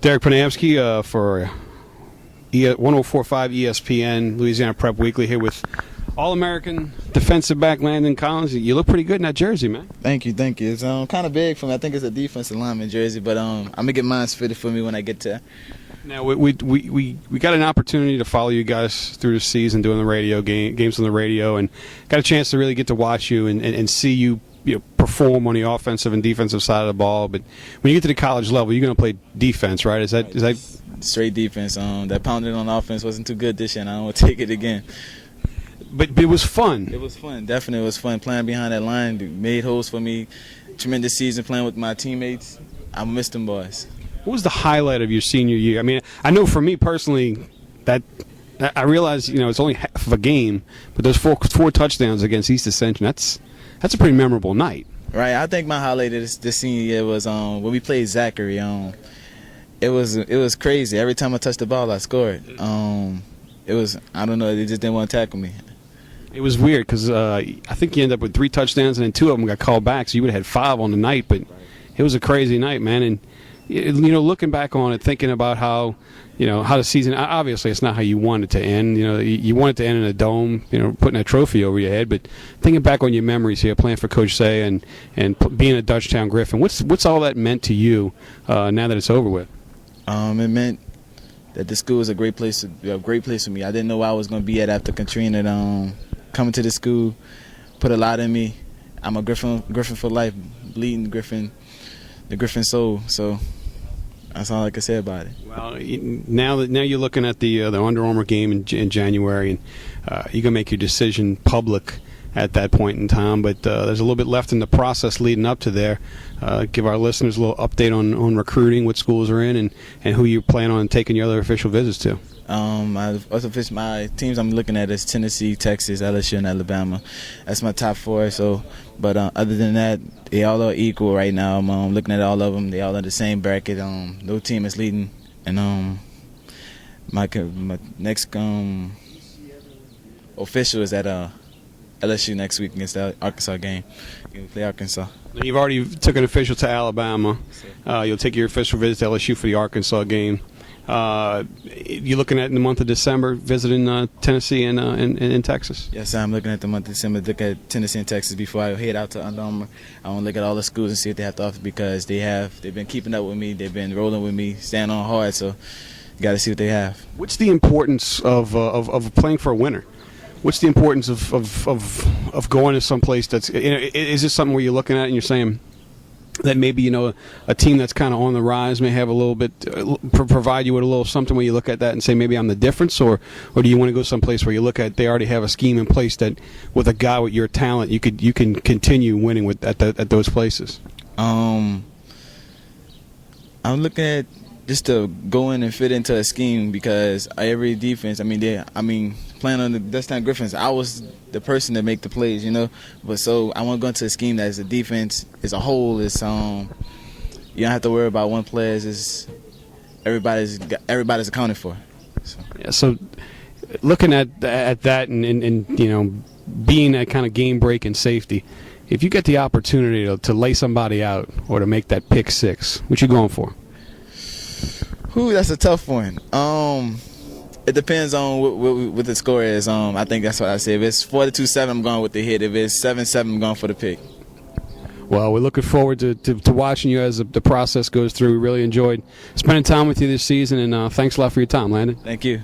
Derek Panamsky for 1045 ESPN, Louisiana Prep Weekly, here with All-American defensive back Landon Collins. You look pretty good in that jersey, man. Thank you. It's kind of big for me. I think it's a defensive lineman jersey, but I'm gonna get mine fitted for me when I get there. Now we got an opportunity to follow you guys through the season, doing the radio games on the radio, and got a chance to really get to watch you and see you perform on the offensive and defensive side of the ball. But when you get to the college level, you're going to play defense, right? Is that straight defense? That pounding on offense wasn't too good this year, and I don't want to take it again. But it was fun. It was fun. Definitely, it was fun playing behind that line. They made holes for me. Tremendous season playing with my teammates. I missed them boys. What was the highlight of your senior year? I mean, I know for me personally that I realize it's only half of a game, but those four touchdowns against East Ascension, that's a pretty memorable night. Right. I think my highlight of this senior year was when we played Zachary. It was crazy. Every time I touched the ball, I scored. It was, I don't know, they just didn't want to tackle me. It was weird because I think you ended up with 3 touchdowns and then 2 of them got called back, so you would have had 5 on the night. But it was a crazy night, man. And looking back on it, thinking about how the season, obviously it's not how you want it to end. You want it to end in a dome, putting a trophy over your head. But thinking back on your memories here, playing for Coach Say and being a Dutchtown Griffin, what's all that meant to you now that it's over with? It meant that the school was a great place for me. I didn't know where I was going to be at after Katrina. Coming to the school put a lot in me. I'm a Griffin for life, bleeding Griffin, the Griffin soul. So that's all I can say about it. Well, now you're looking at the Under Armour game in January, and you're gonna make your decision public at that point in time. But there's a little bit left in the process leading up to there. Give our listeners a little update on recruiting, what schools are in, and who you plan on taking your other official visits to. My teams I'm looking at is Tennessee, Texas, LSU, and Alabama. That's my top 4. So, but other than that, they all are equal right now. I'm looking at all of them. They all in the same bracket. No team is leading, and my next official is at LSU next week against the Arkansas game. We play Arkansas. You've already took an official to Alabama. You'll take your official visit to LSU for the Arkansas game. You're looking at in the month of December visiting Tennessee and Texas. Yes, I'm looking at the month of December. Look at Tennessee and Texas before I head out to Under Armour. I want to look at all the schools and see what they have to offer because they've been keeping up with me. They've been rolling with me, staying on hard. So you got to see what they have. What's the importance of playing for a winner? What's the importance of going to some place that's? Is this something where you're looking at and you're saying that maybe a team that's kind of on the rise may have a little bit provide you with a little something where you look at that and say maybe I'm the difference, or do you want to go someplace where you look at they already have a scheme in place that with a guy with your talent you can continue winning with at those places? I'm looking at just to go in and fit into a scheme because every defense, playing on the Dutchtown Griffins, I was the person that make the plays, But so I want to go into a scheme that is a defense as a whole. It's you don't have to worry about one player. It's everybody's accounted for. So. Yeah. So looking at that and being that kind of game break and safety, if you get the opportunity to lay somebody out or to make that pick 6, what you going for? Ooh, that's a tough one. It depends on what the score is. I think that's what I say. If it's 42-7, I'm going with the hit. If it's 7-7, I'm going for the pick. Well, we're looking forward to watching you as the process goes through. We really enjoyed spending time with you this season, and thanks a lot for your time, Landon. Thank you.